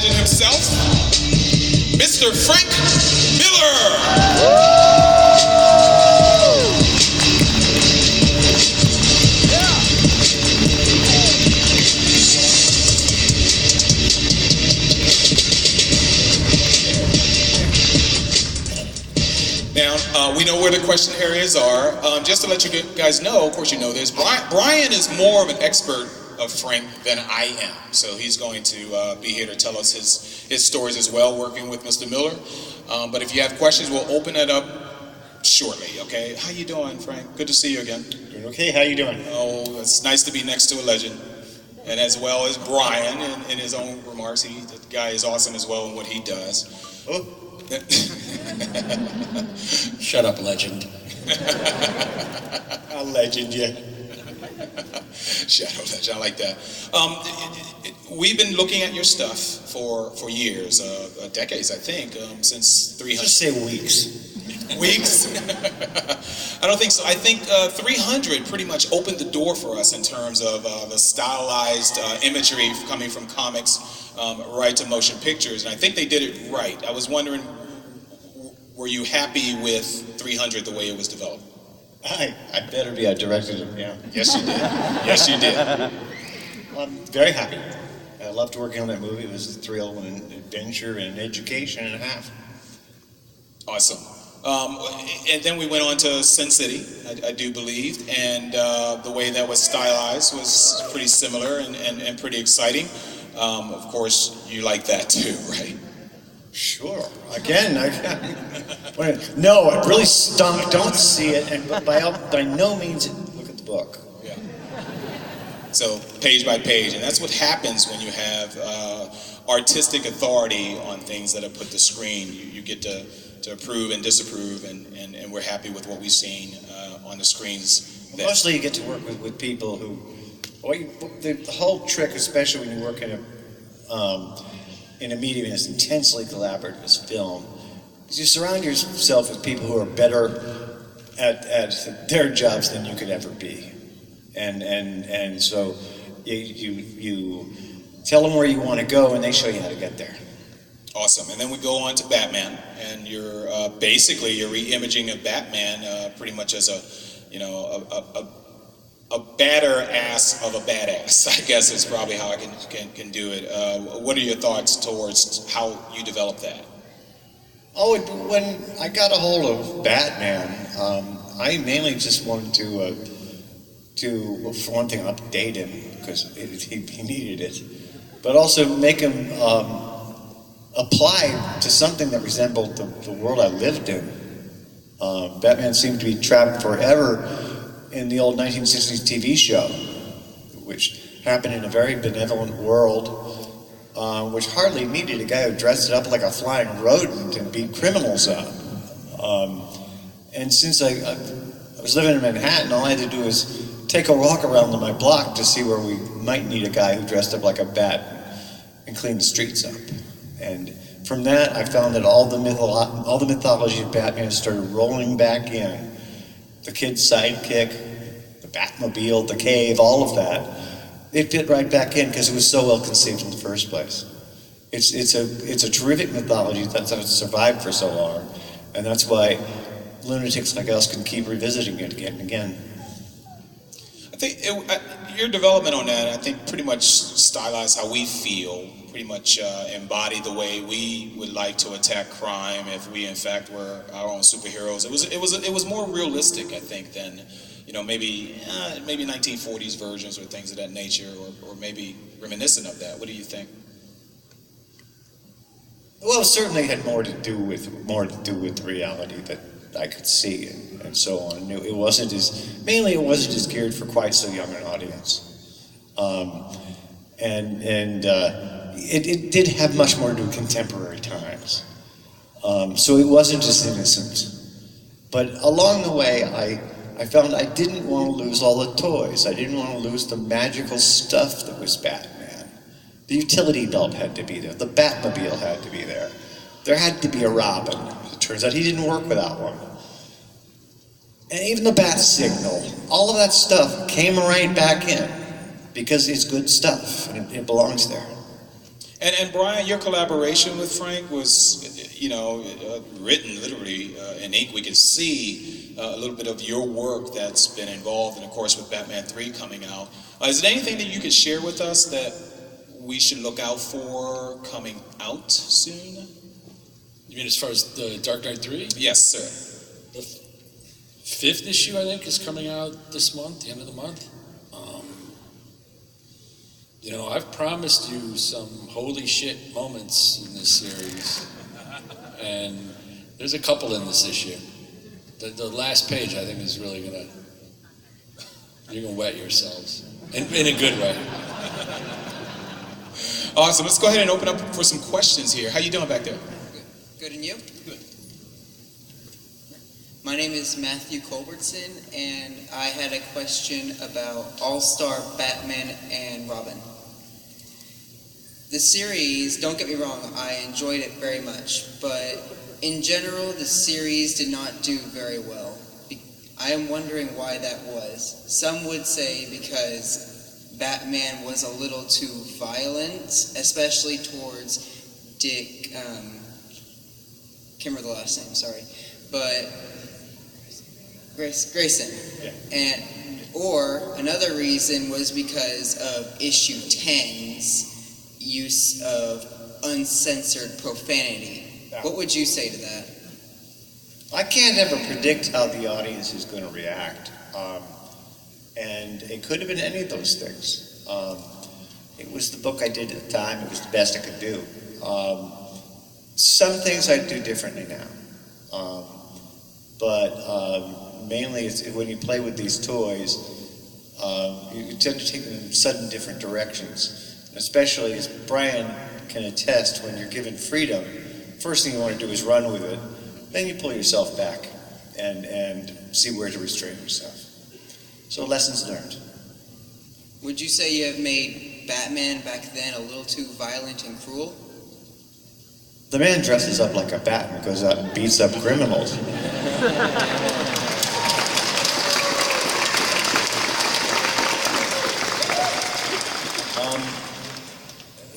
legend himself, Mr. Frank Miller. Now, we know where the question areas are. Just to let you guys know, of course you know this, Brian is more of an expert of Frank than I am. So he's going to be here to tell us his stories as well, working with Mr. Miller. But if you have questions, we'll open it up shortly, okay? How you doing, Frank? Good to see you again. Doing okay, how you doing? Oh, it's nice to be next to a legend. And as well as Brian, in his own remarks, the guy is awesome as well in what he does. Oh. Shut up, legend. A legend, yeah. Shadow legend, I like that. We've been looking at your stuff for years, decades, I think, since 300. Just say weeks. Weeks? I don't think so. I think 300 pretty much opened the door for us in terms of the stylized imagery coming from comics right to motion pictures, and I think they did it right. I was wondering, were you happy with 300 the way it was developed? I better be. I directed it, yeah. Yes, you did. Yes, you did. Well, I'm very happy. I loved working on that movie. It was a thrill and an adventure and an education and a half. Awesome. And then we went on to Sin City, I do believe, and the way that was stylized was pretty similar and pretty exciting. Of course, you like that too, right? Sure. Again, no, it really stunk. Don't see it, and by no means look at the book. Yeah. So page by page, and that's what happens when you have artistic authority on things that are put to screen. You get to approve and disapprove, and we're happy with what we've seen on the screens. Mostly, you get to work with people who. Well, the whole trick, especially when you work in a medium as intensely collaborative as film, is you surround yourself with people who are better at their jobs than you could ever be, and so you tell them where you want to go, and they show you how to get there. Awesome. And then we go on to Batman, and you're basically you're re-imaging of Batman pretty much as a badder ass of a badass, I guess is probably how I can do it. What are your thoughts towards how you develop that? Oh, when I got a hold of Batman, I mainly just wanted to well, for one thing, update him because he needed it, but also make him apply to something that resembled the world I lived in. Batman seemed to be trapped forever in the old 1960s TV show, which happened in a very benevolent world, which hardly needed a guy who dressed up like a flying rodent and beat criminals up. And since I was living in Manhattan, all I had to do was take a walk around my block to see where we might need a guy who dressed up like a bat and cleaned the streets up. And from that, I found that all the mythology of Batman started rolling back in. The kid's sidekick, the Batmobile, the cave, all of that. It fit right back in because it was so well conceived in the first place. It's a terrific mythology that's survived for so long, and that's why lunatics like us can keep revisiting it again and again. I think your development on that, I think, pretty much stylized how we feel, pretty much embodied the way we would like to attack crime if we, in fact, were our own superheroes. It was more realistic, I think, than maybe 1940s versions or things of that nature, or maybe reminiscent of that. What do you think? Well, it certainly had more to do with the reality that I could see and so on. It wasn't as geared for quite so young an audience, it did have much more to do with contemporary times. So it wasn't just innocent. But along the way, I found I didn't want to lose all the toys. I didn't want to lose the magical stuff that was Batman. The utility belt had to be there. The Batmobile had to be there. There had to be a Robin. It turns out he didn't work without one. And even the bat signal, all of that stuff came right back in because it's good stuff and it belongs there. And Brian, your collaboration with Frank was, written literally in ink. We can see a little bit of your work that's been involved, and of course with Batman 3 coming out. Is there anything that you could share with us that we should look out for coming out soon? You mean as far as the Dark Knight 3? Yes, sir. The fifth issue, I think, is coming out this month, the end of the month. I've promised you some holy shit moments in this series, and there's a couple in this issue. The last page, I think, is really you're gonna wet yourselves in a good way. Awesome. Let's go ahead and open up for some questions here. How you doing back there? Good, and you? Good. My name is Matthew Culbertson, and I had a question about All-Star Batman and Robin. The series, don't get me wrong, I enjoyed it very much, but in general, the series did not do very well. I am wondering why that was. Some would say because Batman was a little too violent, especially towards Dick, can't remember the last name, sorry, but Grayson. Yeah. Or another reason was because of issue 10's use of uncensored profanity. Yeah. What would you say to that? I can't ever predict how the audience is going to react. And it could have been any of those things. It was the book I did at the time. It was the best I could do. Some things I'd do differently now. But mainly it's when you play with these toys, you tend to take them in sudden different directions. Especially as Brian can attest, when you're given freedom, first thing you want to do is run with it. Then you pull yourself back and see where to restrain yourself. So lessons learned. Would you say you have made Batman back then a little too violent and cruel? The man dresses up like a bat and goes out and beats up criminals.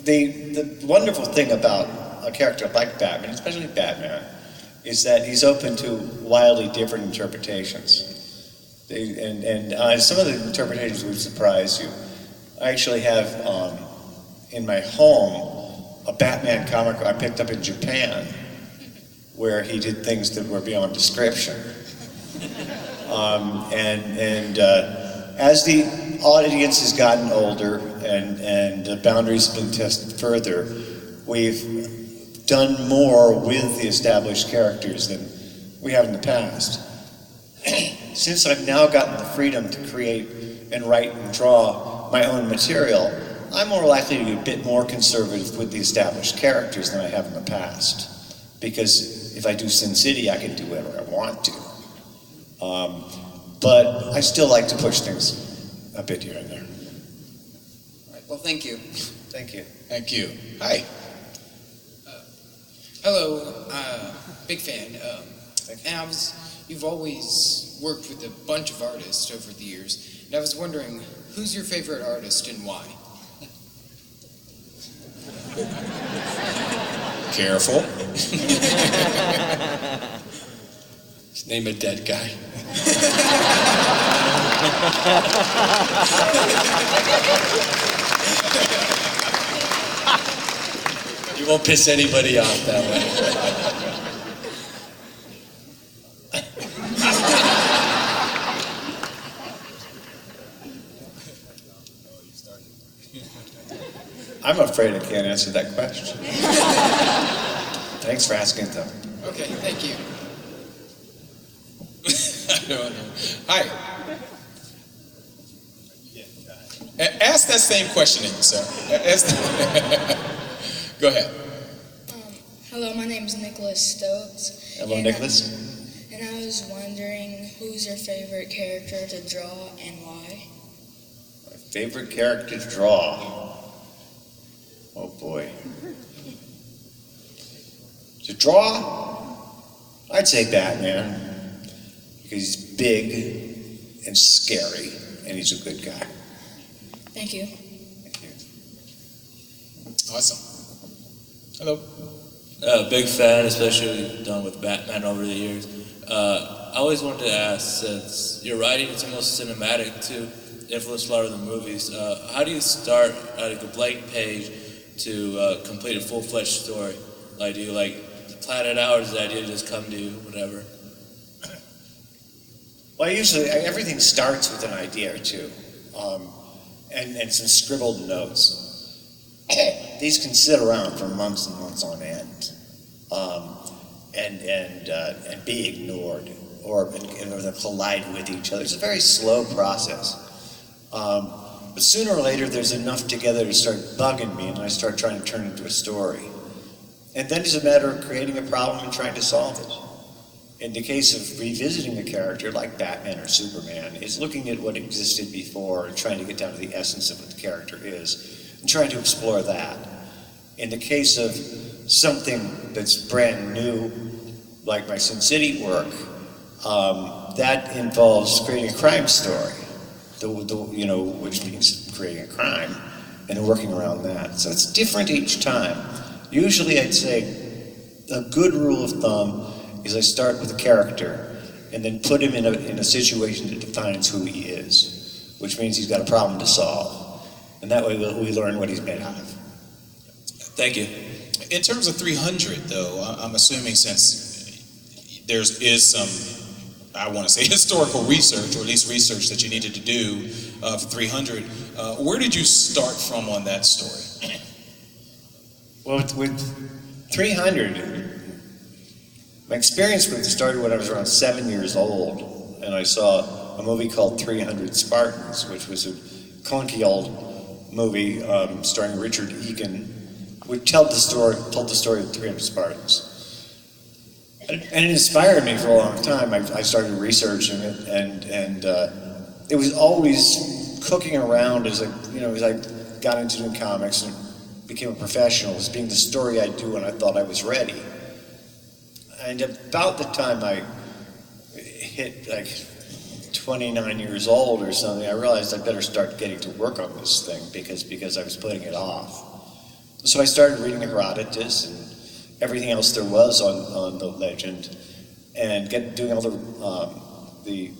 The wonderful thing about a character like Batman, especially Batman, is that he's open to wildly different interpretations. Some of the interpretations would surprise you. I actually have in my home a Batman comic I picked up in Japan where he did things that were beyond description. As the audience has gotten older and the boundaries have been tested further, we've done more with the established characters than we have in the past. Since I've now gotten the freedom to create and write and draw my own material, I'm more likely to be a bit more conservative with the established characters than I have in the past. Because if I do Sin City, I can do whatever I want to. But I still like to push things a bit here and there. All right, well, thank you. Thank you. Thank you. Hi. Hello, big fan. And you've always worked with a bunch of artists over the years, and I was wondering, who's your favorite artist and why? Careful. Just name a dead guy. You won't piss anybody off that way. I'm afraid I can't answer that question. Thanks for asking, though. Okay, thank you. Hi. Ask that same question, sir. Go ahead. Hello, my name is Nicholas Stokes. Hello, and Nicholas. And I was wondering, who's your favorite character to draw and why? My favorite character to draw. Oh boy. To draw, I'd say Batman. Because he's big and scary, and he's a good guy. Thank you. Thank you. Awesome. Hello. Big fan, especially what you've done with Batman over the years. I always wanted to ask, since your writing is almost cinematic too, influenced a lot of the movies, how do you start at a blank page to complete a full-fledged story? Like, do you plan it out, or does the idea just come to you, whatever? Well, usually everything starts with an idea or two, and some scribbled notes. These can sit around for months and months on end, and be ignored, or they collide with each other. It's a very slow process. But sooner or later, there's enough together to start bugging me, and I start trying to turn it into a story. And then it's a matter of creating a problem and trying to solve it. In the case of revisiting a character like Batman or Superman, it's looking at what existed before and trying to get down to the essence of what the character is and trying to explore that. In the case of something that's brand new, like my Sin City work, that involves creating a crime story, which means creating a crime and working around that. So it's different each time. Usually I'd say a good rule of thumb is I start with a character and then put him in a situation that defines who he is, which means he's got a problem to solve. And that way we learn what he's made out of. Thank you. In terms of 300, though, I'm assuming since there is some, I want to say, historical research, or at least research that you needed to do for 300, where did you start from on that story? Well, with 300, my experience with it started when I was around 7 years old, and I saw a movie called 300 Spartans, which was a clunky old movie starring Richard Egan, which told the story of 300 Spartans. And it inspired me for a long time. I started researching it, and it was always cooking around as I got into doing comics and became a professional, as being the story I'd do when I thought I was ready. And about the time I hit 29 years old or something, I realized I'd better start getting to work on this thing because I was putting it off. So I started reading Herodotus and everything else there was on the legend, and doing all the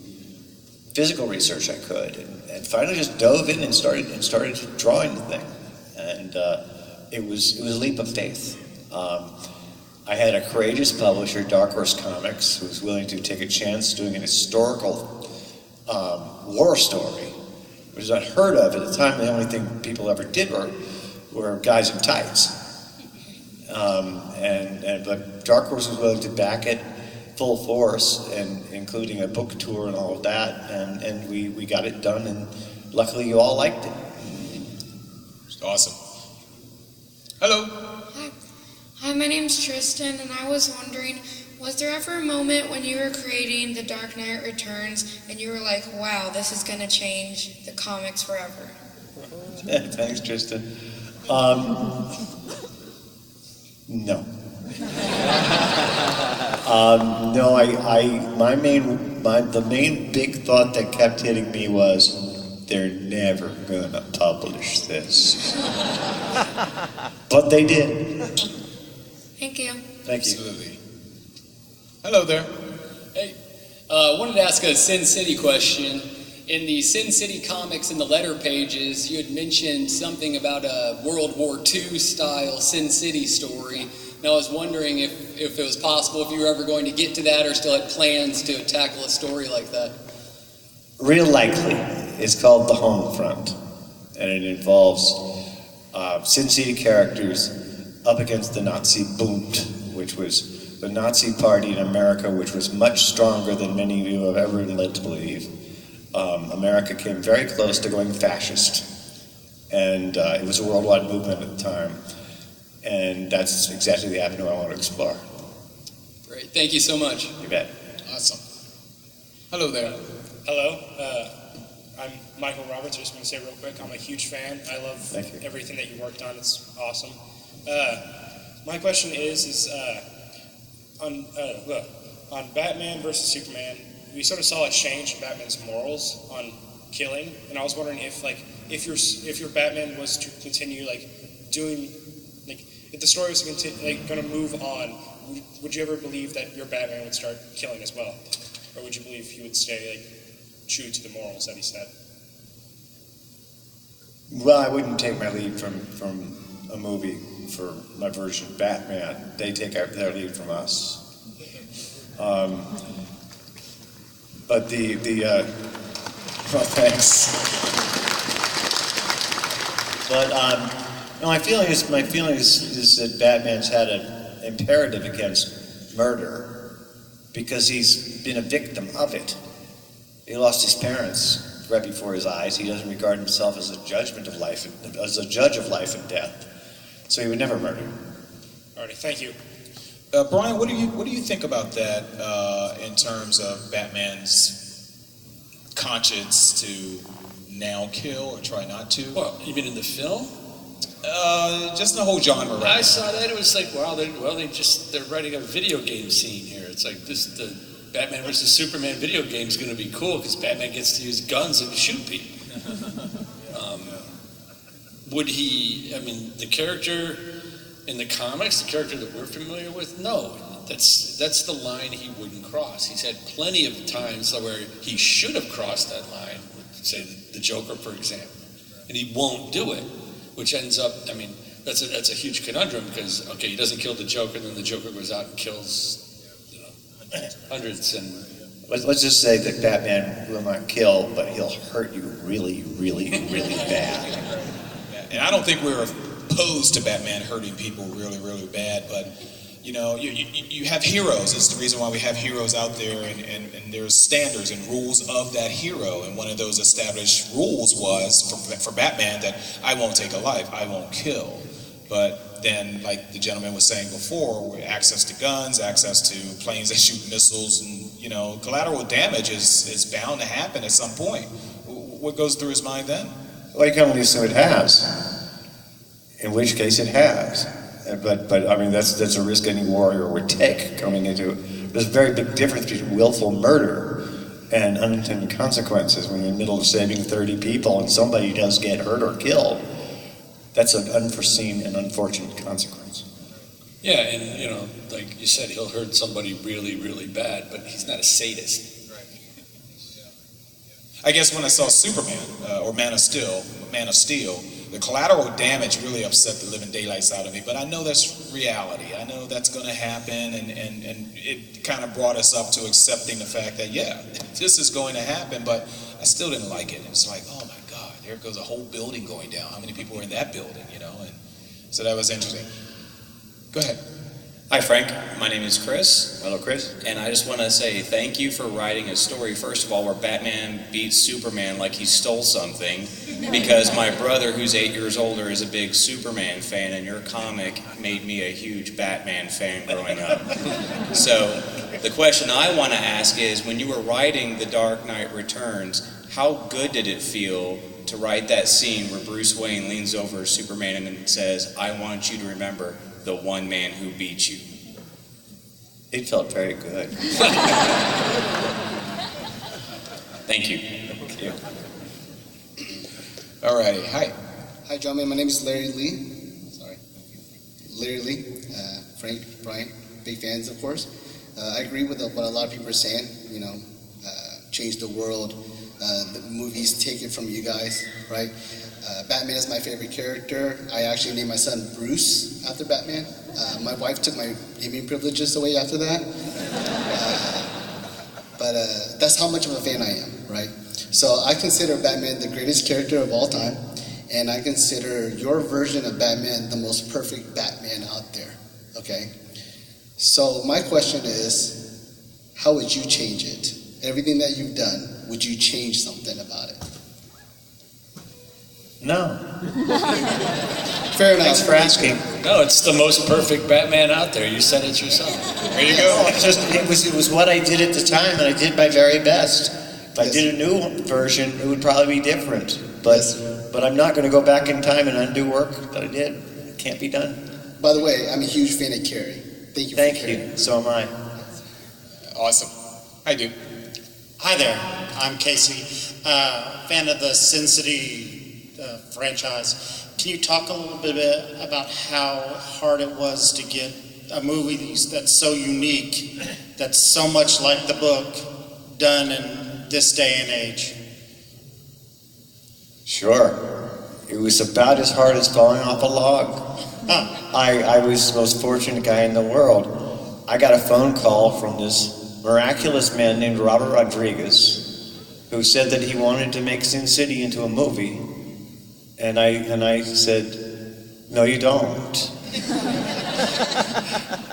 physical research I could, and finally just dove in and started drawing the thing, and it was a leap of faith. I had a courageous publisher, Dark Horse Comics, who was willing to take a chance doing an historical war story, which was unheard of at the time. The only thing people ever did were guys in tights. But Dark Horse was willing to back it full force, and including a book tour and all of that, and we got it done, and luckily you all liked it. Awesome. Hello. Hi, my name's Tristan, and I was wondering, was there ever a moment when you were creating The Dark Knight Returns and you were like, wow, this is going to change the comics forever? Thanks, Tristan. No. The main big thought that kept hitting me was, they're never gonna publish this. But they did. Thank you. Thank you. Absolutely. Hello there. Hey, I wanted to ask a Sin City question. In the Sin City comics, in the letter pages, you had mentioned something about a World War II style Sin City story. And I was wondering if it was possible, if you were ever going to get to that, or still had plans to tackle a story like that. Real likely. It's called The Home Front, and it involves Sin City characters up against the Nazi Bund, which was the Nazi party in America, which was much stronger than many of you have ever been led to believe. America came very close to going fascist, and it was a worldwide movement at the time, and that's exactly the avenue I want to explore. Great, thank you so much. You bet. Awesome. Hello there. Hello, I'm Michael Roberts. I just want to say real quick, I'm a huge fan. I love everything that you worked on. It's awesome. My question is on Batman versus Superman, we sort of saw a change in Batman's morals on killing, and I was wondering if your Batman was to continue doing if the story was going to move on, would you ever believe that your Batman would start killing as well, or would you believe he would stay true to the morals that he set? Well, I wouldn't take my lead from a movie for my version of Batman. They take their lead from us. But well, thanks. But no, my feeling is that Batman's had an imperative against murder because he's been a victim of it. He lost his parents right before his eyes. He doesn't regard himself as a judge of life and death. So he would never murder. Alrighty, thank you. Brian, what do you think about that in terms of Batman's conscience to now kill or try not to? Well, even in the film? Just the whole genre. Right I now. saw that. It was like, wow, they're writing a video game scene here. It's like the Batman versus Superman video game is going to be cool because Batman gets to use guns and shoot people. Would he? I mean, the character in the comics, the character that we're familiar with, no. That's the line he wouldn't cross. He's had plenty of times where he should have crossed that line. Say the Joker, for example, and he won't do it, which ends up. I mean, that's a huge conundrum because he doesn't kill the Joker, and then the Joker goes out and kills hundreds and. Let's just say that Batman will not kill, but he'll hurt you really, really, really bad. And I don't think we're opposed to Batman hurting people really, really bad, but you have heroes. It's the reason why we have heroes out there, and there's standards and rules of that hero. And one of those established rules was for Batman that I won't take a life, I won't kill. But then, like the gentleman was saying before, with access to guns, access to planes that shoot missiles, and collateral damage is bound to happen at some point. What goes through his mind then? Well, you can only assume it has. In which case, it has. But I mean, that's a risk any warrior would take coming into it. There's a very big difference between willful murder and unintended consequences. When you're in the middle of saving 30 people and somebody does get hurt or killed, that's an unforeseen and unfortunate consequence. Yeah, and like you said, he'll hurt somebody really, really bad, but he's not a sadist. I guess when I saw Superman or Man of Steel, the collateral damage really upset the living daylights out of me. But I know that's reality. I know that's going to happen, and it kind of brought us up to accepting the fact that this is going to happen. But I still didn't like it. It's like, oh my God, there goes a whole building going down. How many people were in that building? And so that was interesting. Go ahead. Hi, Frank. My name is Chris. Hello, Chris. And I just want to say thank you for writing a story, first of all, where Batman beats Superman like he stole something, because my brother, who's 8 years older, is a big Superman fan, and your comic made me a huge Batman fan growing up. So the question I want to ask is, when you were writing The Dark Knight Returns, how good did it feel to write that scene where Bruce Wayne leans over Superman and says, I want you to remember the one man who beat you? It felt very good. Thank you. Thank you. All righty. Hi. Hi, gentlemen. My name is Larry Lee. Larry Lee. Frank, Brian, big fans, of course. I agree with what a lot of people are saying. Change the world. The movies take it from you guys, right? Batman is my favorite character. I actually named my son Bruce after Batman. My wife took my naming privileges away after that. But that's how much of a fan I am, right? So I consider Batman the greatest character of all time, and I consider your version of Batman the most perfect Batman out there, okay? So my question is, how would you change it? Everything that you've done, would you change something about it? No. Fair enough. Thanks for asking. No, it's the most perfect Batman out there. You said it yourself. There you go. It was what I did at the time, and I did my very best. If I did a new version, it would probably be different. But I'm not going to go back in time and undo work that I did. It can't be done. By the way, I'm a huge fan of Carrie. Thank you. Thank you. So am I. Awesome. Hi, dude. Hi there. I'm Casey. Fan of the Sin City franchise. Can you talk a little bit about how hard it was to get a movie that's so unique, that's so much like the book, done in this day and age? Sure. It was about as hard as falling off a log. I was the most fortunate guy in the world. I got a phone call from this miraculous man named Robert Rodriguez, who said that he wanted to make Sin City into a movie. And I said, no, you don't.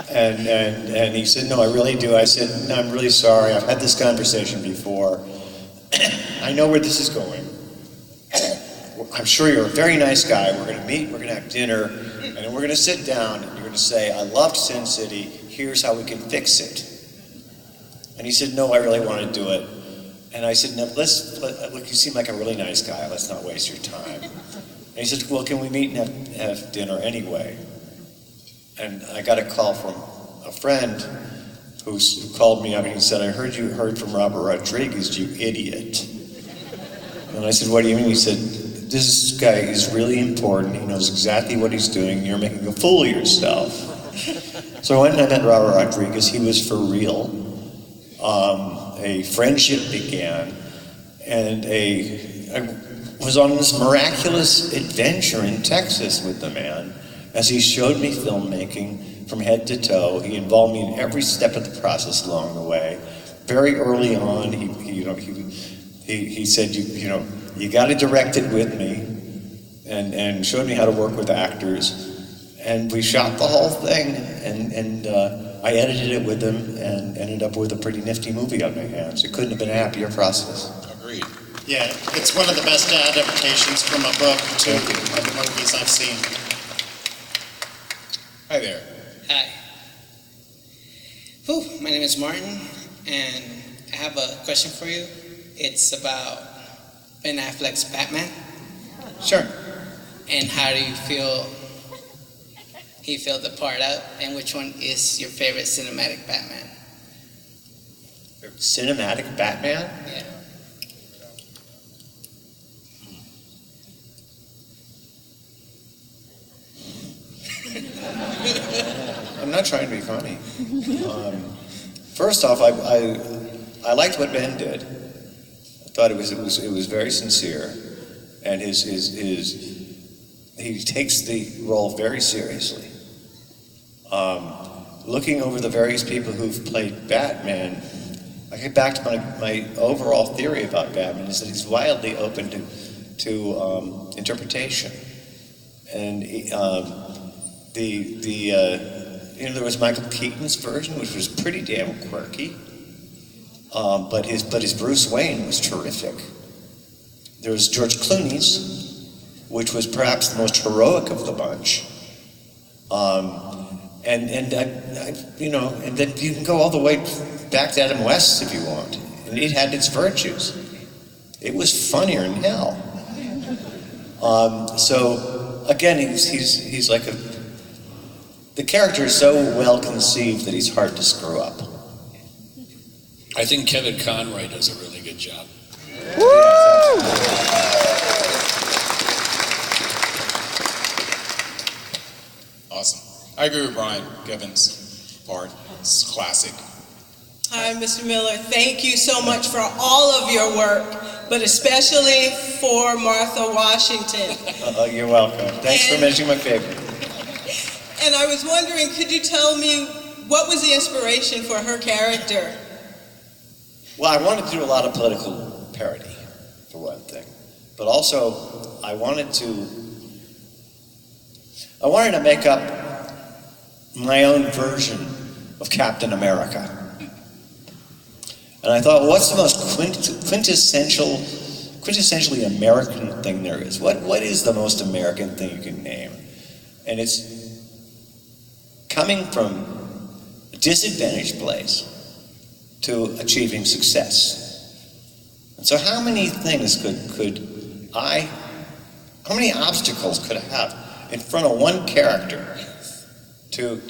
and he said, no, I really do. I said, no, I'm really sorry. I've had this conversation before. I know where this is going. I'm sure you're a very nice guy. We're going to meet, we're going to have dinner, and then we're going to sit down, and you're going to say, I loved Sin City, here's how we can fix it. And he said, no, I really want to do it. And I said, no, look, you seem like a really nice guy, let's not waste your time. And he said, well, can we meet and have dinner anyway? And I got a call from a friend who called me up and he said, I heard you heard from Robert Rodriguez, you idiot. And I said, what do you mean? He said, this guy is really important. He knows exactly what he's doing. You're making a fool of yourself. So when I met Robert Rodriguez, he was for real. A friendship began, and I was on this miraculous adventure in Texas with the man as he showed me filmmaking from head to toe. He involved me in every step of the process along the way. Very early on, he said, you got to direct it with me, and showed me how to work with actors. And we shot the whole thing, and I edited it with him, and ended up with a pretty nifty movie on my hands. It couldn't have been a happier process. Agreed. Yeah, it's one of the best adaptations from a book to the movies I've seen. Hi there. Hi. My name is Martin, and I have a question for you. It's about Ben Affleck's Batman. Sure. And how do you feel he filled the part out, and which one is your favorite cinematic Batman? Cinematic Batman? Yeah. I'm not trying to be funny. First off, I liked what Ben did. I thought it was very sincere, and he takes the role very seriously. Looking over the various people who've played Batman, I get back to my overall theory about Batman is that he's wildly open to interpretation, and there was Michael Keaton's version, which was pretty damn quirky, but his Bruce Wayne was terrific. There was George Clooney's, which was perhaps the most heroic of the bunch. And then you can go all the way back to Adam West if you want, and it had its virtues. It was funnier than hell. So again, he's like the character is so well conceived that he's hard to screw up. I think Kevin Conroy does a really good job. Woo! Awesome. I agree with Brian. Kevin's part is classic. Hi, Mr. Miller. Thank you so much for all of your work, but especially for Martha Washington. You're welcome. Thanks for mentioning my favorite. And I was wondering, could you tell me what was the inspiration for her character? Well, I wanted to do a lot of political parody, for one thing. But also, I wanted to make up my own version of Captain America. And I thought, what's the most quintessentially American thing there is? What is the most American thing you can name? And it's coming from a disadvantaged place to achieving success. And so how many things how many obstacles could I have in front of one character to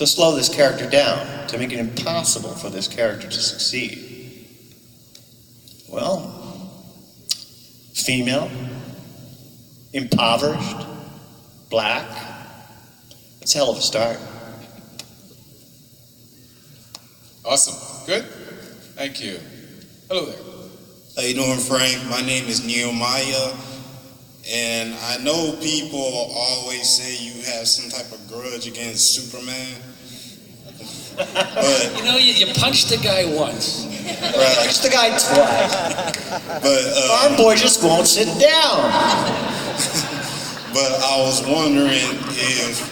slow this character down, to make it impossible for this character to succeed? Well, female, impoverished, black. That's a hell of a start. Awesome. Good. Thank you. Hello there. How you doing, Frank? My name is Nehemiah, and I know people always say you have some type of grudge against Superman. But You know, you punched the guy once. right, Punch the guy twice. but Farm boy just won't sit down. but I was wondering if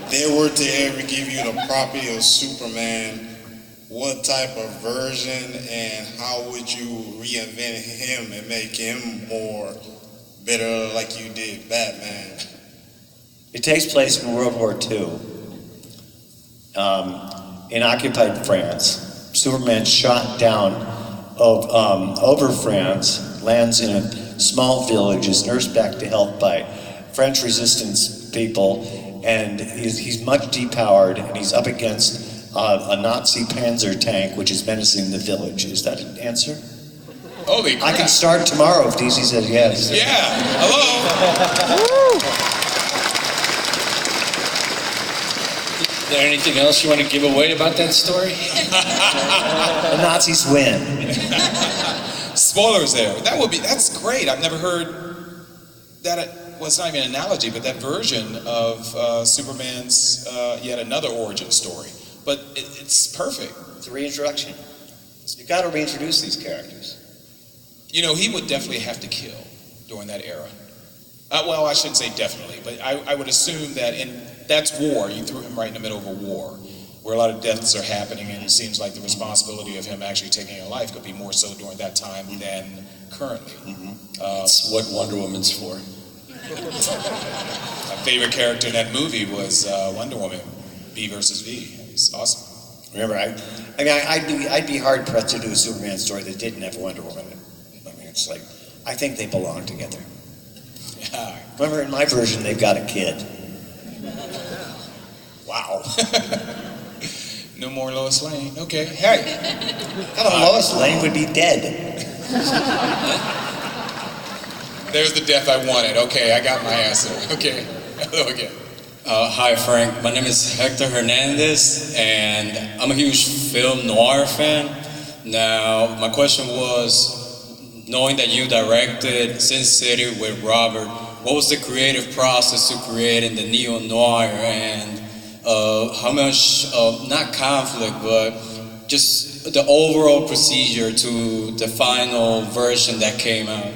they were to ever give you the property of Superman, what type of version and how would you reinvent him and make him more better like you did Batman? It takes place in World War II. In occupied France. Superman shot down over France, lands in a small village, is nursed back to health by French resistance people, and he's much depowered, and he's up against a Nazi Panzer tank, which is menacing the village. Is that an answer? Holy crap. I can start tomorrow if DC says yes. Yeah. Hello. Is there anything else you want to give away about that story? The Nazis win. Spoilers there. That's great. I've never heard that. Well, it's not even an analogy, but that version of Superman's yet another origin story. But it's perfect. It's a reintroduction. You've got to reintroduce these characters. You know, he would definitely have to kill during that era. Well, I shouldn't say definitely, but I would assume that that's war. You threw him right in the middle of a war where a lot of deaths are happening, and it seems like the responsibility of him actually taking a life could be more so during that time than currently. That's what Wonder Woman's for. My favorite character in that movie was Wonder Woman, V versus V. It's awesome. Remember, I'd be hard pressed to do a Superman story that didn't have Wonder Woman in it. I mean, it's like, I think they belong together. Yeah. Remember, in my version, they've got a kid. Wow. No more Lois Lane. Okay. Hey. Lois Lane would be dead. There's the death I wanted. Okay, I got my answer. Okay. Hello again. Hi, Frank. My name is Hector Hernandez, and I'm a huge film noir fan. Now, my question was, knowing that you directed Sin City with Robert, what was the creative process to creating the neo-noir, and how much, not conflict, but just the overall procedure to the final version that came out?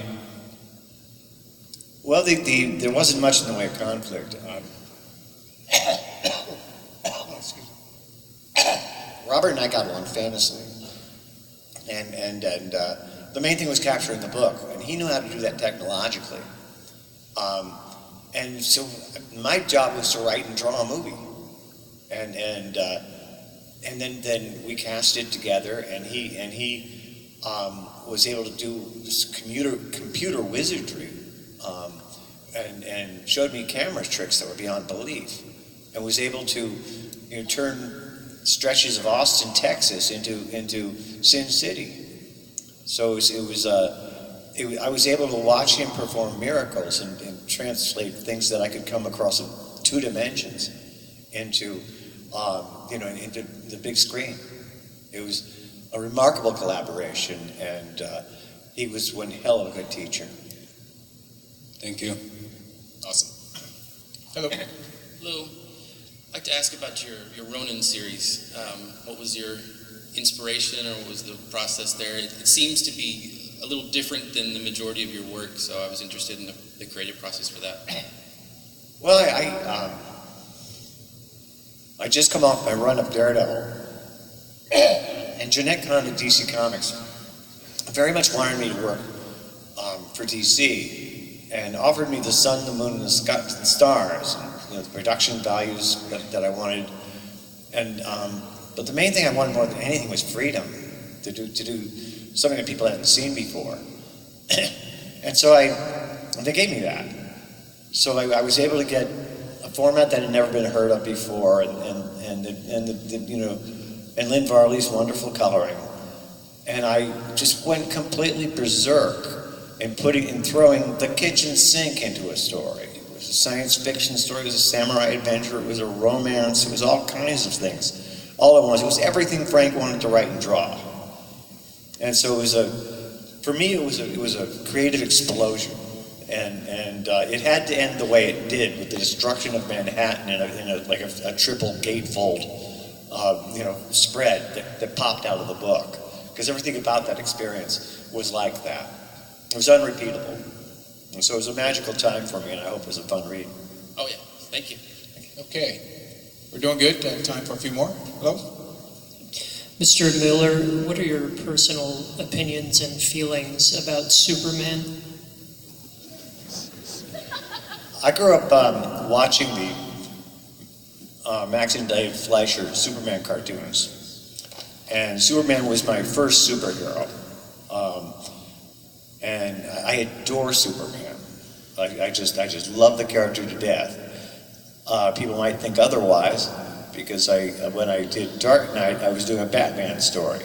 Well, there wasn't much in the way of conflict. Robert and I got along famously, and the main thing was capturing the book, and he knew how to do that technologically. And so my job was to write and draw a movie, and then we cast it together, and he was able to do this computer wizardry, and showed me camera tricks that were beyond belief, and was able to turn stretches of Austin, Texas into Sin City. So I was able to watch him perform miracles and translate things that I could come across in 2 dimensions into into the big screen. It was a remarkable collaboration, and he was one hell of a good teacher. Thank you. Awesome. Hello. Lou, I'd like to ask about your Ronin series. What was your inspiration, or what was the process there? It seems to be a little different than the majority of your work, so I was interested in the creative process for that. Well, I just come off my run of Daredevil, and Jeanette Kahn at DC Comics very much wanted me to work for DC, and offered me the sun, the moon, and the stars, and, the production values that I wanted, and but the main thing I wanted more than anything was freedom to do something that people hadn't seen before, and so they gave me that. So I was able to get a format that had never been heard of before, and Lynn Varley's wonderful coloring, and I just went completely berserk and throwing the kitchen sink into a story. It was a science fiction story, it was a samurai adventure, it was a romance, it was all kinds of things. All at once. It was everything Frank wanted to write and draw. And so for me, it was a creative explosion. And it had to end the way it did, with the destruction of Manhattan in a triple gatefold spread that popped out of the book. Because everything about that experience was like that. It was unrepeatable. And so it was a magical time for me, and I hope it was a fun read. Oh, yeah. Thank you. Okay. We're doing good. Time for a few more. Hello? Mr. Miller, what are your personal opinions and feelings about Superman? I grew up watching the Max and Dave Fleischer Superman cartoons. And Superman was my first superhero. And I adore Superman. I just love the character to death. People might think otherwise, because when I did Dark Knight, I was doing a Batman story.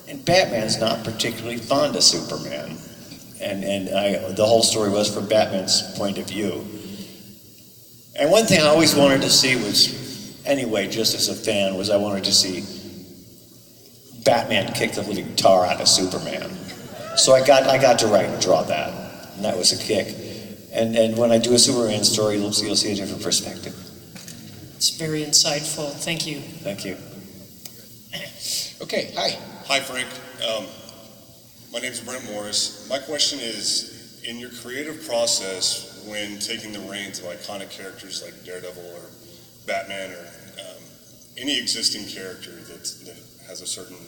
And Batman's not particularly fond of Superman. And the whole story was from Batman's point of view. And one thing I always wanted to see was, anyway, just as a fan, was I wanted to see Batman kick the living tar out of Superman. So I got to write and draw that, and that was a kick. And when I do a Superman story, you'll see a different perspective. It's very insightful. Thank you. Thank you. Okay, hi. Hi, Frank. My name is Brent Morris. My question is, in your creative process, when taking the reins of iconic characters like Daredevil or Batman or any existing character that has a certain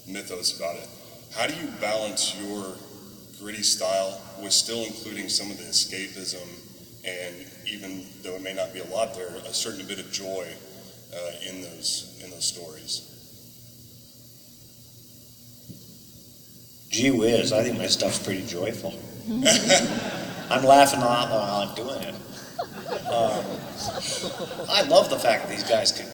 mythos about it, how do you balance your gritty style with still including some of the escapism and, even though it may not be a lot there, a certain bit of joy in those stories? Gee whiz, I think my stuff's pretty joyful. I'm laughing a lot while I'm doing it. I love the fact that these guys can